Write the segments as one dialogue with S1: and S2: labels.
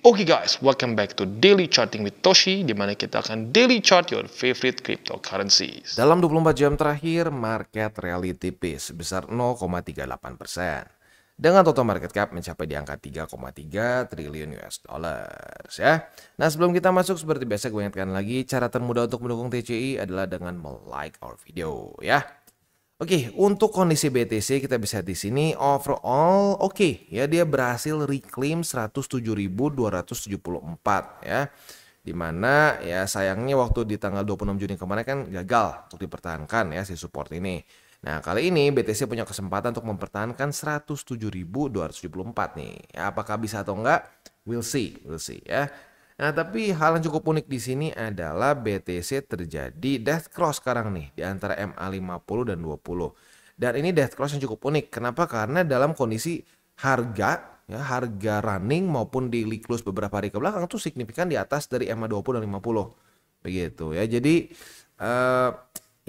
S1: Oke guys, welcome back to Daily Charting with Toshi, di mana kita akan daily chart your favorite cryptocurrencies.
S2: Dalam 24 jam terakhir, market rally tipis sebesar 0,38%. Dengan total market cap mencapai di angka 3,3 triliun US dollars ya. Nah, sebelum kita masuk seperti biasa gue ingatkan lagi, cara termudah untuk mendukung TCI adalah dengan like our video ya. Oke, untuk kondisi BTC kita bisa di sini overall oke ya, dia berhasil reclaim 107.274 ya. Dimana ya sayangnya waktu di tanggal 26 Juni kemarin kan gagal untuk dipertahankan ya si support ini. Nah, kali ini BTC punya kesempatan untuk mempertahankan 107.274 nih. Ya, apakah bisa atau enggak? We'll see ya. Nah, tapi hal yang cukup unik di sini adalah BTC terjadi death cross sekarang nih di antara MA50 dan 20. Dan ini death cross yang cukup unik. Kenapa? Karena dalam kondisi harga running maupun daily close beberapa hari ke belakang tuh signifikan di atas dari MA20 dan 50. Begitu ya. Jadi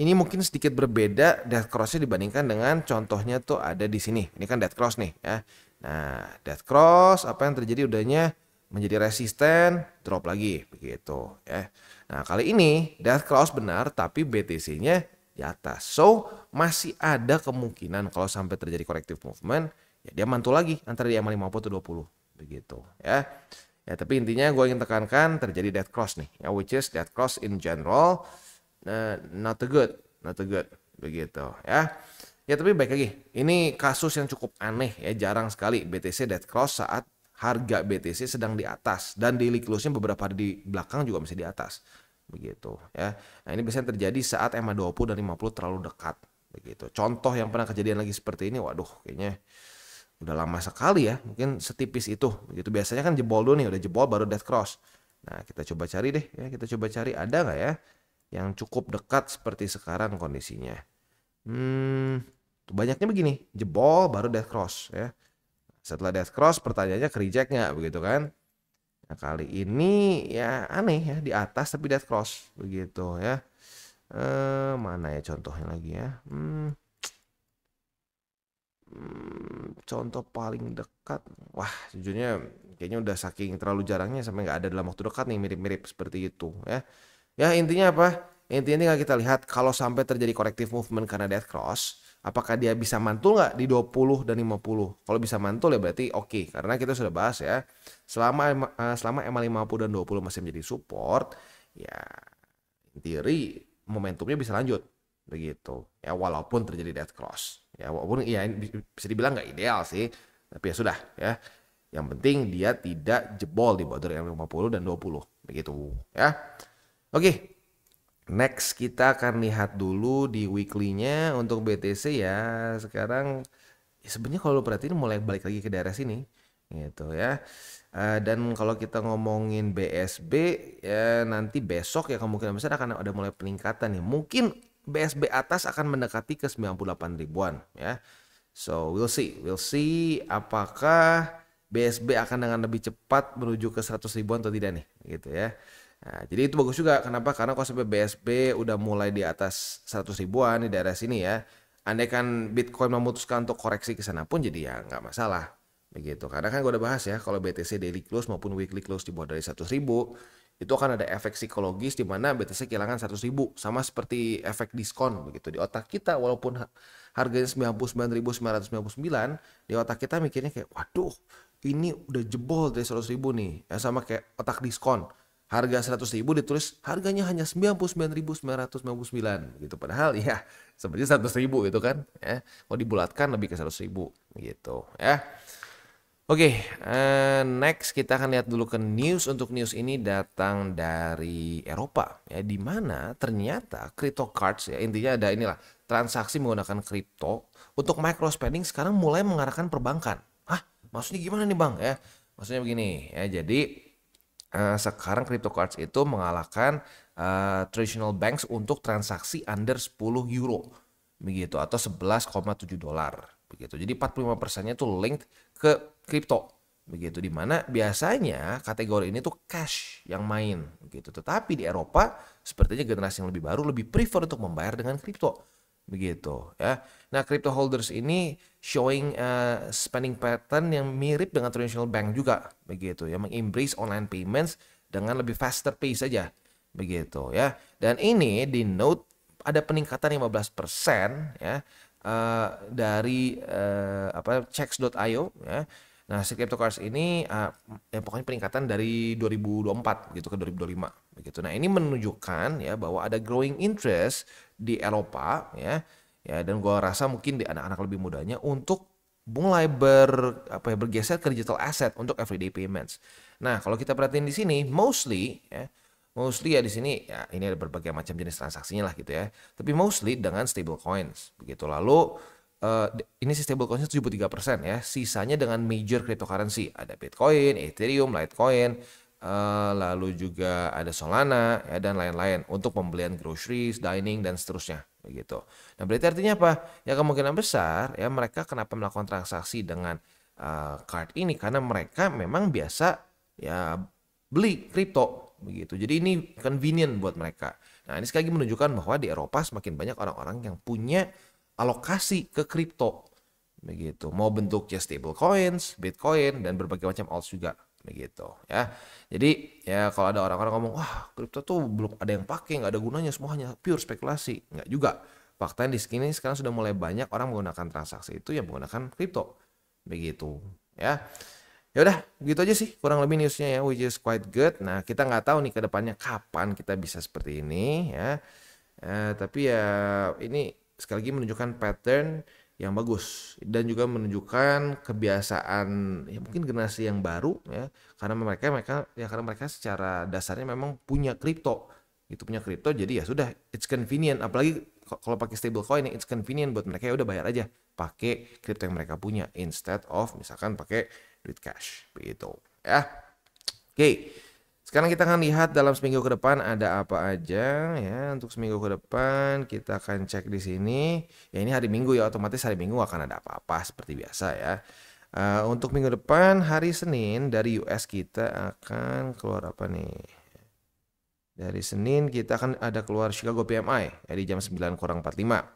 S2: ini mungkin sedikit berbeda death crossnya dibandingkan dengan contohnya tuh ada di sini. Ini kan death cross nih ya. Nah, death cross apa yang terjadi udahnya menjadi resisten, drop lagi begitu ya. Nah, kali ini death cross benar tapi BTC-nya di atas. So, masih ada kemungkinan kalau sampai terjadi corrective movement, ya dia mantul lagi antara di MA50 atau 20 begitu ya. Ya, tapi intinya gue ingin tekankan terjadi death cross nih ya, which is death cross in general not good begitu ya. Ya, tapi baik lagi, ini kasus yang cukup aneh ya, jarang sekali BTC death cross saat harga BTC sedang di atas dan daily close-nya beberapa hari di belakang juga masih di atas begitu ya. Nah, ini biasanya terjadi saat MA20 dan 50 terlalu dekat begitu. Contoh yang pernah kejadian lagi seperti ini, waduh kayaknya udah lama sekali ya, mungkin setipis itu begitu. Biasanya kan jebol dulu nih, udah jebol baru death cross. Nah, kita coba cari deh ya, kita coba cari ada nggak ya yang cukup dekat seperti sekarang kondisinya. Banyaknya begini, jebol baru death cross ya. Setelah death cross pertanyaannya ke reject nggak begitu kan. Nah, kali ini ya aneh ya, di atas tapi death cross begitu ya. Mana ya contohnya lagi ya. Contoh paling dekat, wah sejujurnya kayaknya udah saking terlalu jarangnya sampai nggak ada dalam waktu dekat nih mirip-mirip seperti itu ya. Ya, intinya apa? Intinya kita lihat kalau sampai terjadi corrective movement karena death cross, apakah dia bisa mantul nggak di 20 dan 50? Kalau bisa mantul ya berarti oke, karena kita sudah bahas ya. Selama MA50 dan 20 masih menjadi support, ya in theory momentumnya bisa lanjut begitu. Ya, walaupun terjadi death cross. Ya, walaupun ya bisa dibilang nggak ideal sih, tapi ya sudah ya. Yang penting dia tidak jebol di bawah dari MA50 dan 20 begitu ya. Oke, next kita akan lihat dulu di weekly-nya untuk BTC ya. Sekarang ya sebenarnya kalau perhatiin mulai balik lagi ke daerah sini gitu ya. Dan kalau kita ngomongin BSB ya, nanti besok ya kemungkinan besar akan ada mulai peningkatan nih. Mungkin BSB atas akan mendekati ke 98 ribuan ya. So we'll see apakah BSB akan dengan lebih cepat menuju ke 100 ribuan atau tidak nih gitu ya. Nah, jadi itu bagus juga. Kenapa? Karena kalau sampai BSB udah mulai di atas 100 ribuan di daerah sini ya, andaikan Bitcoin memutuskan untuk koreksi ke sana pun jadi ya nggak masalah. Begitu. Karena kan gue udah bahas ya, kalau BTC daily close maupun weekly close di bawah dari 100 ribu, itu akan ada efek psikologis di mana BTC kehilangan 100 ribu. Sama seperti efek diskon begitu. Di otak kita walaupun harganya 99.999, di otak kita mikirnya kayak, waduh ini udah jebol dari 100 ribu nih. Ya, sama kayak otak diskon. Harga 100 ribu ditulis harganya hanya 99.999 gitu. Padahal ya sebenarnya 100 ribu gitu kan ya. Kalau dibulatkan lebih ke 100 ribu gitu ya. Oke, next kita akan lihat dulu ke news. Untuk news ini datang dari Eropa ya, di mana ternyata crypto cards ya, intinya ada inilah transaksi menggunakan kripto untuk micro spending sekarang mulai mengarahkan perbankan. Hah, maksudnya gimana nih Bang ya? Maksudnya begini ya, jadi sekarang crypto cards itu mengalahkan traditional banks untuk transaksi under 10 euro begitu, atau 11,7 dolar begitu. Jadi 45%-nya itu linked ke kripto begitu, dimana biasanya kategori ini tuh cash yang main begitu. Tetapi di Eropa sepertinya generasi yang lebih baru lebih prefer untuk membayar dengan kripto. begitu ya. Nah, crypto holders ini showing spending pattern yang mirip dengan traditional bank juga, begitu ya, mengembrace online payments dengan lebih faster pace saja, begitu ya. Dan ini di note ada peningkatan 15% ya dari checks.io ya. Nah, si cryptocurrency ini ya pokoknya peningkatan dari 2024 gitu ke 2025 begitu. Nah, ini menunjukkan ya bahwa ada growing interest di Eropa ya. Ya, dan gua rasa mungkin di anak-anak lebih mudanya untuk mulai bergeser ke digital asset untuk everyday payments. Nah, kalau kita perhatiin di sini mostly ya di sini ya ini ada berbagai macam jenis transaksinya lah gitu ya. Tapi mostly dengan stable coins begitu. Lalu ini si stable coinsnya 73% ya. Sisanya dengan major cryptocurrency. Ada Bitcoin, Ethereum, Litecoin, lalu juga ada Solana ya, dan lain-lain untuk pembelian groceries, dining dan seterusnya begitu. Nah, berarti artinya apa? Ya kemungkinan besar ya mereka kenapa melakukan transaksi dengan card ini karena mereka memang biasa ya beli kripto begitu. Jadi ini convenient buat mereka. Nah, ini sekali lagi menunjukkan bahwa di Eropa semakin banyak orang-orang yang punya alokasi ke kripto begitu. Mau bentuknya stable coins, Bitcoin dan berbagai macam alts juga begitu ya. Jadi ya kalau ada orang-orang ngomong wah kripto tuh belum ada yang pakai, nggak ada gunanya, semua hanya pure spekulasi, nggak juga. Faktanya di sini sekarang sudah mulai banyak orang menggunakan transaksi itu yang menggunakan kripto begitu ya. Ya udah gitu aja sih kurang lebih newsnya ya, which is quite good. Nah, kita nggak tahu nih ke depannya kapan kita bisa seperti ini ya. Tapi ya ini sekali lagi menunjukkan pattern yang bagus dan juga menunjukkan kebiasaan ya mungkin generasi yang baru ya karena mereka secara dasarnya memang punya kripto jadi ya sudah it's convenient, apalagi kalau pakai stable coin it's convenient buat mereka, ya udah bayar aja pakai kripto yang mereka punya instead of misalkan pakai duit cash begitu ya. Oke. Sekarang kita akan lihat dalam seminggu ke depan ada apa aja ya. Untuk seminggu ke depan kita akan cek di sini. Ya ini hari Minggu ya, otomatis hari Minggu akan ada apa-apa seperti biasa ya. Untuk minggu depan hari Senin dari US kita akan keluar apa nih? Dari Senin kita akan ada keluar Chicago PMI ya di jam 9:45.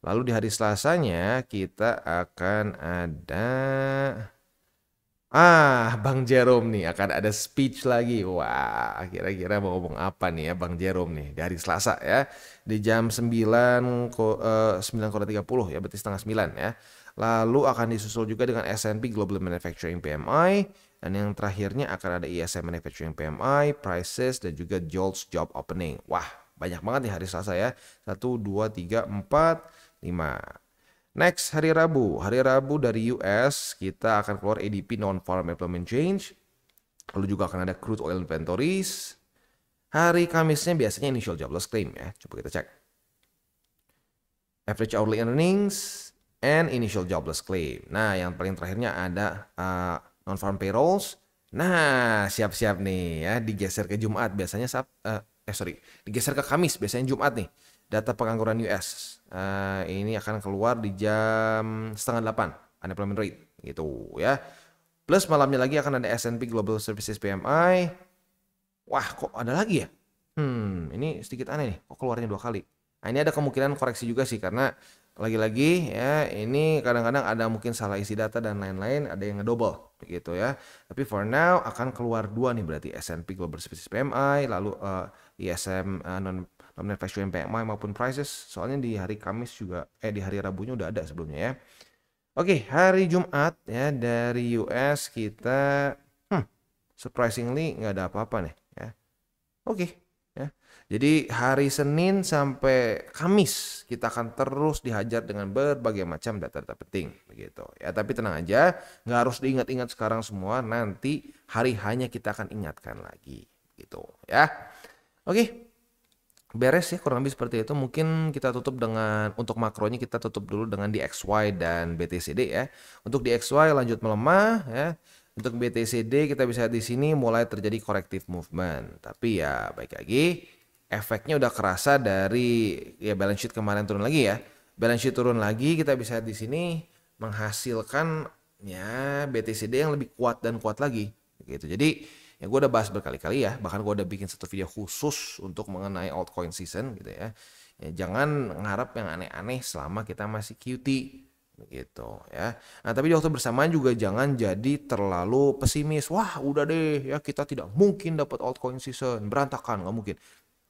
S2: Lalu di hari Selasanya kita akan ada Bang Jerome nih akan ada speech lagi. Wah, kira-kira mau ngomong apa nih ya Bang Jerome nih di hari Selasa ya. Di jam 9:30 ya, berarti setengah 9 ya. Lalu akan disusul juga dengan S&P Global Manufacturing PMI. Dan yang terakhirnya akan ada ISM Manufacturing PMI, Prices, dan juga JOLTS Job Opening. Wah, banyak banget nih hari Selasa ya. 1, 2, 3, 4, 5. Next, hari Rabu. Hari Rabu dari US, kita akan keluar ADP Non-Farm Employment Change. Lalu juga akan ada Crude Oil Inventories. Hari Kamisnya biasanya Initial Jobless Claim ya. Coba kita cek. Average Hourly Earnings and Initial Jobless Claim. Nah, yang paling terakhirnya ada Non-Farm Payrolls. Nah, siap-siap nih ya. Digeser ke Jumat. Biasanya digeser ke Kamis. Biasanya Jumat nih. Data pengangguran US ini akan keluar di jam 7:30 unemployment rate gitu ya. Plus malamnya lagi akan ada S&P Global Services PMI. Wah, kok ada lagi ya? Ini sedikit aneh nih. Kok keluarnya 2 kali? Nah, ini ada kemungkinan koreksi juga sih karena lagi-lagi ya ini kadang-kadang ada mungkin salah isi data dan lain-lain, ada yang ngedouble gitu ya. Tapi for now akan keluar 2 nih berarti S&P Global Services PMI lalu ISM non-manufacturing PMI maupun prices. Soalnya di hari Kamis juga di hari Rabunya udah ada sebelumnya ya. Oke, hari Jumat ya dari US kita surprisingly nggak ada apa-apa nih ya. Oke ya. Jadi hari Senin sampai Kamis kita akan terus dihajar dengan berbagai macam data-data penting begitu ya. Tapi tenang aja, nggak harus diingat-ingat sekarang semua. Nanti hari hanya kita akan ingatkan lagi gitu ya. Oke. Beres ya kurang lebih seperti itu. Mungkin kita tutup dengan untuk makronya kita tutup dulu dengan DXY dan BTCD ya. Untuk DXY lanjut melemah ya. Untuk BTCD kita bisa lihat di sini mulai terjadi corrective movement. Tapi ya baik lagi efeknya udah kerasa dari ya balance sheet kemarin turun lagi ya. Balance sheet turun lagi kita bisa lihat di sini menghasilkan ya BTCD yang lebih kuat dan kuat lagi gitu. Jadi ya gue udah bahas berkali-kali ya, bahkan gue udah bikin satu video khusus untuk mengenai altcoin season gitu ya. Ya, jangan ngarep yang aneh-aneh selama kita masih QT begitu ya. Nah, tapi di waktu bersamaan juga jangan jadi terlalu pesimis. Wah, udah deh ya kita tidak mungkin dapat altcoin season, berantakan, nggak mungkin.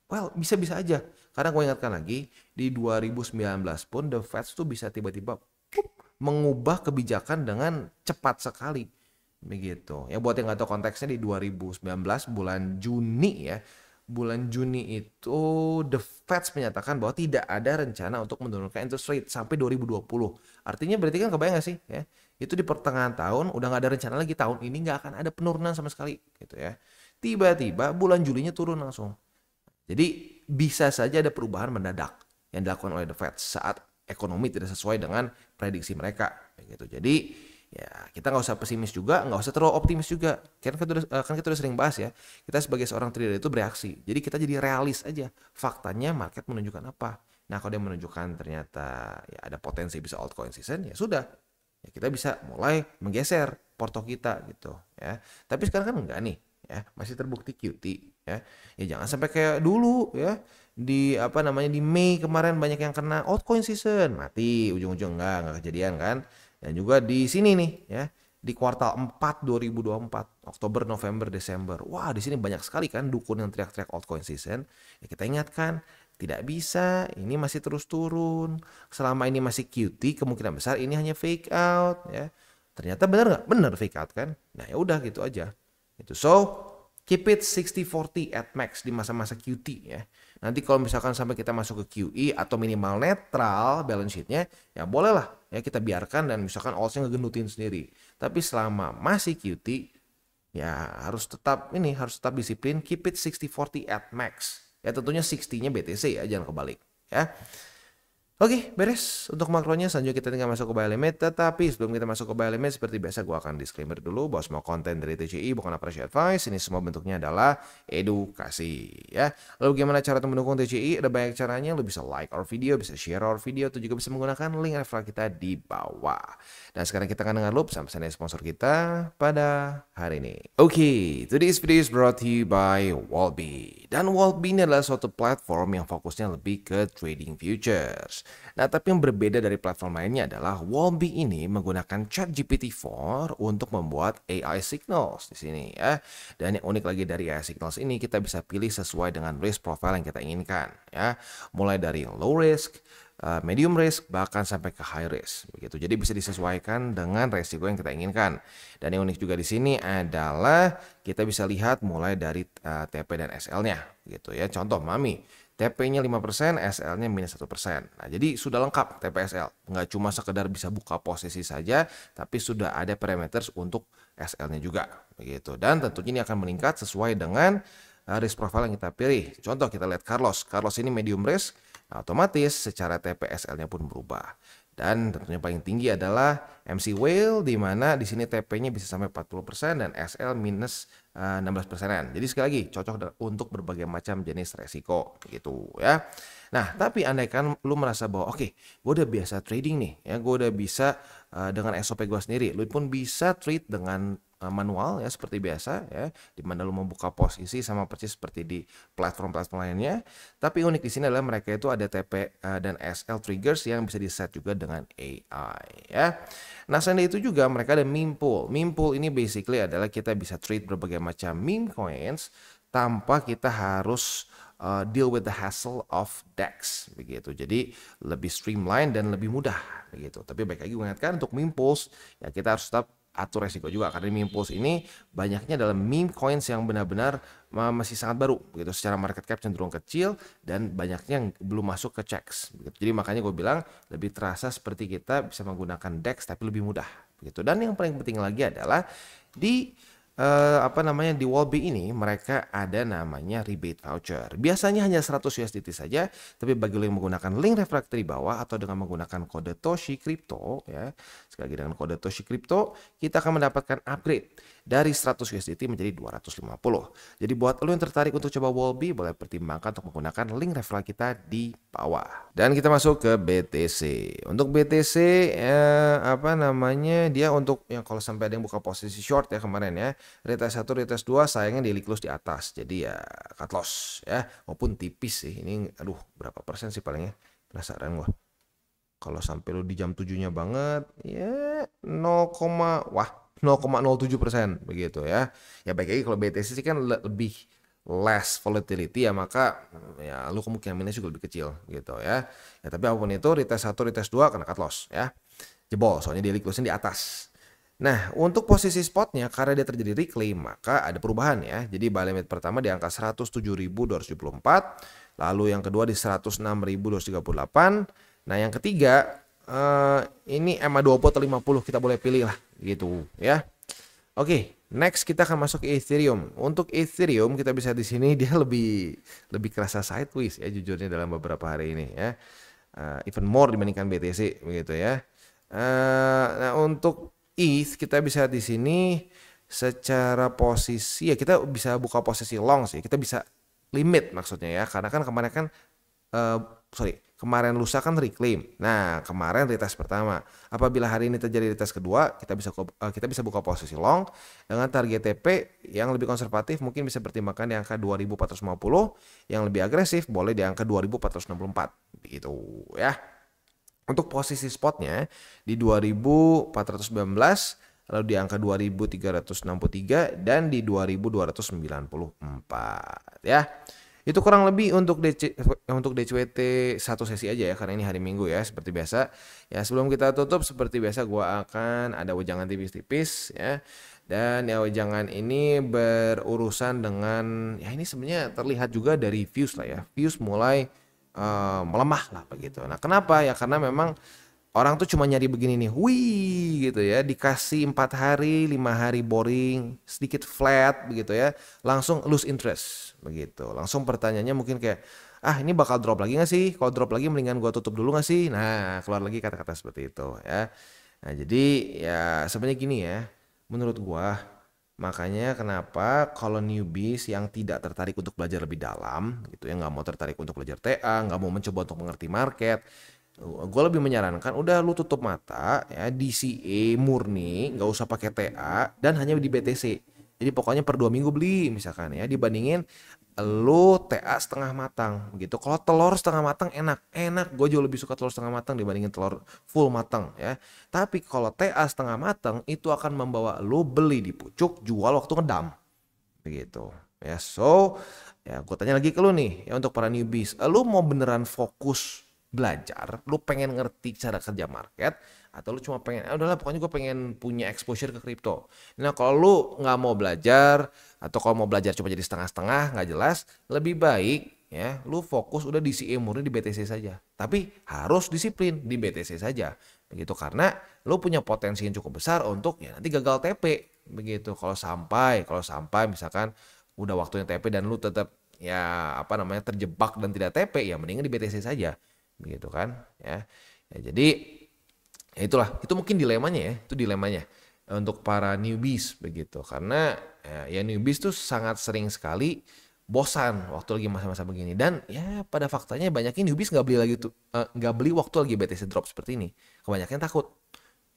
S2: Well, bisa-bisa aja. Karena gue ingatkan lagi, di 2019 pun The Fed tuh bisa tiba-tiba mengubah kebijakan dengan cepat sekali. Begitu. Ya buat yang nggak tahu konteksnya di 2019 bulan Juni ya. Bulan Juni itu The Fed menyatakan bahwa tidak ada rencana untuk menurunkan interest rate sampai 2020. Artinya berarti kan kebayang gak sih ya? Itu di pertengahan tahun udah nggak ada rencana lagi, tahun ini nggak akan ada penurunan sama sekali gitu ya. Tiba-tiba bulan Julinya turun langsung. Jadi bisa saja ada perubahan mendadak yang dilakukan oleh The Fed saat ekonomi tidak sesuai dengan prediksi mereka. Gitu. Jadi ya kita nggak usah pesimis juga, nggak usah terlalu optimis juga. Kan kita udah sering bahas ya, kita sebagai seorang trader itu bereaksi. Jadi kita jadi realis aja. Faktanya market menunjukkan apa. Nah kalau dia menunjukkan ternyata ya ada potensi bisa altcoin season, ya sudah. Ya kita bisa mulai menggeser porto kita gitu ya. Tapi sekarang kan enggak nih ya, masih terbukti QT ya. Ya jangan sampai kayak dulu ya. Di apa namanya di Mei kemarin banyak yang kena altcoin season, mati ujung-ujung enggak kejadian kan. Dan juga di sini nih ya, di kuartal 4 2024, Oktober, November, Desember. Wah, di sini banyak sekali kan dukun yang teriak-teriak altcoin season. Ya kita ingatkan, tidak bisa, ini masih terus turun. Selama ini masih QT, kemungkinan besar ini hanya fake out ya. Ternyata benar nggak? Benar fake out kan? Nah ya udah gitu aja. Itu so keep it 60-40 at max di masa-masa QT ya. Nanti kalau misalkan sampai kita masuk ke QE atau minimal netral balance sheet-nya, ya bolehlah ya kita biarkan dan misalkan alts-nya ngegendutin sendiri. Tapi selama masih QT, ya harus tetap disiplin, keep it 60-40 at max. Ya tentunya 60-nya BTC ya, jangan kebalik ya. Oke, beres untuk makronya. Selanjutnya kita tinggal masuk ke buy limit. Tetapi sebelum kita masuk ke buy limit, seperti biasa gue akan disclaimer dulu bahwa semua konten dari TCI bukan operasi advice. Ini semua bentuknya adalah edukasi ya. Lalu gimana cara mendukung TCI? Ada banyak caranya. Lo bisa like our video, bisa share our video, atau juga bisa menggunakan link referral kita di bawah. Dan sekarang kita akan dengar lo pesan-pesan dari sponsor kita pada hari ini. Oke, today's video is brought to you by Wallbe. Dan Wallbe ini adalah suatu platform yang fokusnya lebih ke trading futures. Nah, tapi yang berbeda dari platform lainnya adalah Wallbe ini menggunakan ChatGPT-4 untuk membuat AI signals di sini ya. Dan yang unik lagi dari AI signals ini, kita bisa pilih sesuai dengan risk profile yang kita inginkan ya. Mulai dari low risk, medium risk, bahkan sampai ke high risk begitu. Jadi bisa disesuaikan dengan resiko yang kita inginkan. Dan yang unik juga di sini adalah kita bisa lihat mulai dari TP dan SL-nya gitu ya. Contoh Mami, TP-nya 5%, SL-nya minus 1%. Nah, jadi sudah lengkap TP SL. Nggak cuma sekedar bisa buka posisi saja, tapi sudah ada parameters untuk SL-nya juga begitu. Dan tentunya ini akan meningkat sesuai dengan risk profile yang kita pilih. Contoh kita lihat Carlos. Carlos ini medium risk. Nah, otomatis secara TPSL-nya pun berubah. Dan tentunya paling tinggi adalah MC Whale, di mana di sini TP-nya bisa sampai 40% dan SL minus 16%. Jadi sekali lagi cocok untuk berbagai macam jenis resiko gitu ya. Nah, tapi andaikan lu merasa bahwa oke, gue udah biasa trading nih ya, gue udah bisa dengan SOP gue sendiri, lu pun bisa trade dengan manual ya seperti biasa ya, di mana lu membuka posisi sama persis seperti di platform-platform lainnya. Tapi unik di sini adalah mereka itu ada TP dan SL triggers yang bisa di set juga dengan AI ya. Nah, selain itu juga mereka ada meme pool. Meme pool ini basically adalah kita bisa trade berbagai macam meme coins tanpa kita harus deal with the hassle of DEX begitu. Jadi lebih streamline dan lebih mudah begitu. Tapi baik lagi mengingatkan untuk meme pools ya kita harus tetap atur resiko juga, karena meme pools ini banyaknya dalam meme coins yang benar-benar masih sangat baru begitu, secara market cap cenderung kecil dan banyaknya yang belum masuk ke checks begitu. Jadi makanya gue bilang lebih terasa seperti kita bisa menggunakan DEX tapi lebih mudah begitu. Dan yang paling penting lagi adalah di di Wallbe ini mereka ada namanya rebate voucher. Biasanya hanya 100 USDT saja, tapi bagi lo yang menggunakan link refractory bawah atau dengan menggunakan kode Toshi Crypto ya. Sekali lagi dengan kode Toshi Crypto, kita akan mendapatkan upgrade dari 100 USDT menjadi 250. Jadi buat lo yang tertarik untuk coba Wolby, boleh pertimbangkan untuk menggunakan link referral kita di bawah. Dan kita masuk ke BTC. Untuk BTC dia untuk yang kalau sampai ada yang buka posisi short ya kemarin ya, retest 1, retest 2 sayangnya daily close di atas. Jadi ya cut loss ya, maupun tipis sih. Ini aduh berapa persen sih palingnya? Penasaran gua. Kalau sampai lo di jam 7-nya banget, ya 0,07% begitu ya. Ya baik lagi kalau BTC sih kan lebih less volatility ya, maka ya lu kemungkinan minus juga lebih kecil gitu ya. Ya tapi apapun itu, retest 1, retest 2 kena cut loss ya. Jebol, soalnya daily close di atas. Nah, untuk posisi spotnya karena dia terjadi reclaim, maka ada perubahan ya. Jadi buy limit pertama di angka 107.274, lalu yang kedua di 106.238. Nah, yang ketiga ini MA20 atau 50 kita boleh pilih lah gitu ya. Oke, next kita akan masuk ke Ethereum. Untuk Ethereum kita bisa di sini dia lebih kerasa sideways ya jujurnya dalam beberapa hari ini ya. Even more dibandingkan BTC begitu ya. Nah, untuk ETH kita bisa di sini secara posisi ya kita bisa buka posisi long sih. Kita bisa limit maksudnya ya, karena kan kemarin lusa kan reclaim. Nah, kemarin retest pertama. Apabila hari ini terjadi retest kedua, kita bisa buka posisi long dengan target TP yang lebih konservatif mungkin bisa pertimbangkan di angka 2450, yang lebih agresif boleh di angka 2464 begitu ya. Untuk posisi spotnya di 2419, lalu di angka 2363 dan di 2294 ya. Itu kurang lebih untuk DCWT satu sesi aja ya, karena ini hari Minggu ya seperti biasa. Ya sebelum kita tutup seperti biasa gua akan ada wejangan tipis-tipis ya. Dan ya wejangan ini berurusan dengan ya ini sebenarnya terlihat juga dari views lah ya. Views mulai melemah lah begitu. Nah, kenapa? Ya karena memang orang tuh cuma nyari begini nih, wih gitu ya, dikasih 4 hari, 5 hari boring, sedikit flat begitu ya, langsung lose interest begitu. Langsung pertanyaannya mungkin kayak, ini bakal drop lagi gak sih? Kalau drop lagi mendingan gua tutup dulu gak sih? Nah, keluar lagi kata-kata seperti itu ya. Nah, jadi ya sebenarnya gini ya, menurut gua makanya kenapa kalau newbies yang tidak tertarik untuk belajar lebih dalam gitu ya, nggak mau tertarik untuk belajar TA, nggak mau mencoba untuk mengerti market, gue lebih menyarankan udah lu tutup mata ya, DCA murni, nggak usah pakai TA dan hanya di BTC. Jadi pokoknya per 2 minggu beli misalkan ya, dibandingin lu TA setengah matang gitu. Kalau telur setengah matang enak, gue jauh lebih suka telur setengah matang dibandingin telur full matang ya. Tapi kalau TA setengah matang itu akan membawa lu beli di pucuk, jual waktu ngedam begitu ya. So ya gue tanya lagi ke lu nih ya, untuk para newbies, lu mau beneran fokus belajar, lu pengen ngerti cara kerja market, atau lu cuma pengen udahlah pokoknya gue pengen punya exposure ke kripto. Nah kalau lu nggak mau belajar, atau kalau mau belajar cuma jadi setengah-setengah nggak jelas, lebih baik ya lu fokus udah di CA murni di BTC saja, tapi harus disiplin di BTC saja begitu, karena lu punya potensi yang cukup besar untuk ya nanti gagal TP begitu. Kalau sampai misalkan udah waktunya TP dan lu tetap ya terjebak dan tidak TP, ya mendingan di BTC saja begitu kan ya. Jadi ya itulah, itu mungkin dilemanya untuk para newbies begitu, karena ya newbies tuh sangat sering sekali bosan waktu lagi masa-masa begini, dan ya pada faktanya banyaknya newbies nggak beli waktu lagi BTC drop seperti ini, kebanyakan takut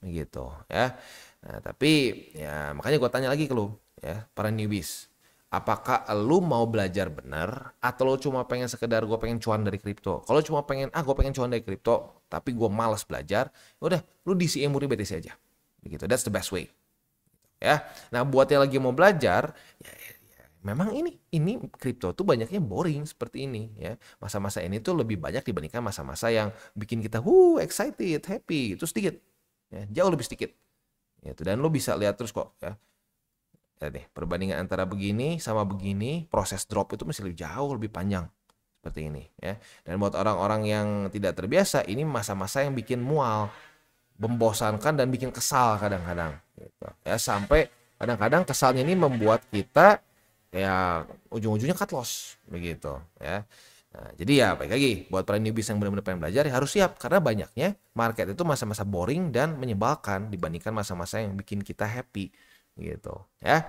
S2: begitu ya. Nah tapi ya makanya gue tanya lagi ke lu ya, para newbies, apakah lu mau belajar benar, atau lu cuma pengen sekedar gue pengen cuan dari kripto? Kalau cuma pengen gue pengen cuan dari kripto tapi gue malas belajar, udah lu DCA murni BTC aja begitu. That's the best way ya. Nah buat yang lagi mau belajar ya, memang ini kripto tuh banyaknya boring seperti ini ya. Masa-masa ini tuh lebih banyak dibandingkan masa-masa yang bikin kita excited, happy itu sedikit ya, jauh lebih sedikit gitu. Dan lu bisa lihat terus kok ya, perbandingan antara begini sama begini, proses drop itu masih jauh lebih panjang seperti ini ya. Dan buat orang-orang yang tidak terbiasa, ini masa-masa yang bikin mual, membosankan dan bikin kesal kadang-kadang gitu ya, sampai kadang-kadang kesalnya ini membuat kita ya ujung-ujungnya cut loss begitu ya. Nah, jadi ya baik lagi buat para newbies yang benar-benar pengen belajar ya harus siap, karena banyaknya market itu masa-masa boring dan menyebalkan dibandingkan masa-masa yang bikin kita happy gitu ya.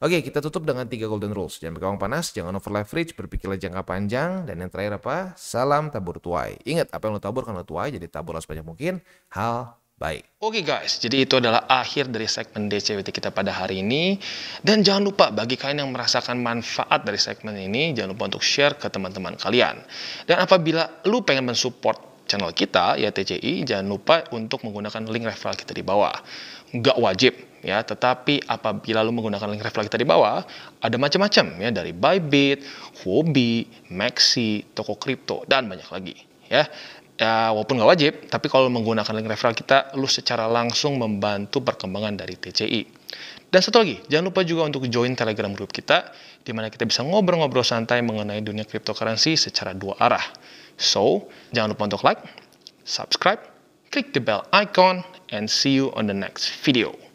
S2: Oke, kita tutup dengan 3 golden rules. Jangan pakai uang panas, jangan over leverage, berpikirlah jangka panjang, dan yang terakhir apa? Salam tabur tuai. Ingat, apa yang lo tabur kan lo tuai, jadi taburlah sebanyak mungkin hal baik.
S1: Oke guys, jadi itu adalah akhir dari segmen DCWT kita pada hari ini. Dan jangan lupa bagi kalian yang merasakan manfaat dari segmen ini, jangan lupa untuk share ke teman-teman kalian. Dan apabila lu pengen mensupport channel kita, ya TCI, jangan lupa untuk menggunakan link referral kita di bawah. Nggak wajib, ya, tetapi apabila lu menggunakan link referral kita di bawah, ada macam-macam, ya, dari Bybit, Huobi, Maxi, toko kripto, dan banyak lagi, ya. Ya, walaupun nggak wajib, tapi kalau menggunakan link referral kita, lu secara langsung membantu perkembangan dari TCI. Dan satu lagi, jangan lupa juga untuk join Telegram group kita, di mana kita bisa ngobrol-ngobrol santai mengenai dunia cryptocurrency secara 2 arah. So, jangan lupa untuk like, subscribe, click the bell icon, and see you on the next video.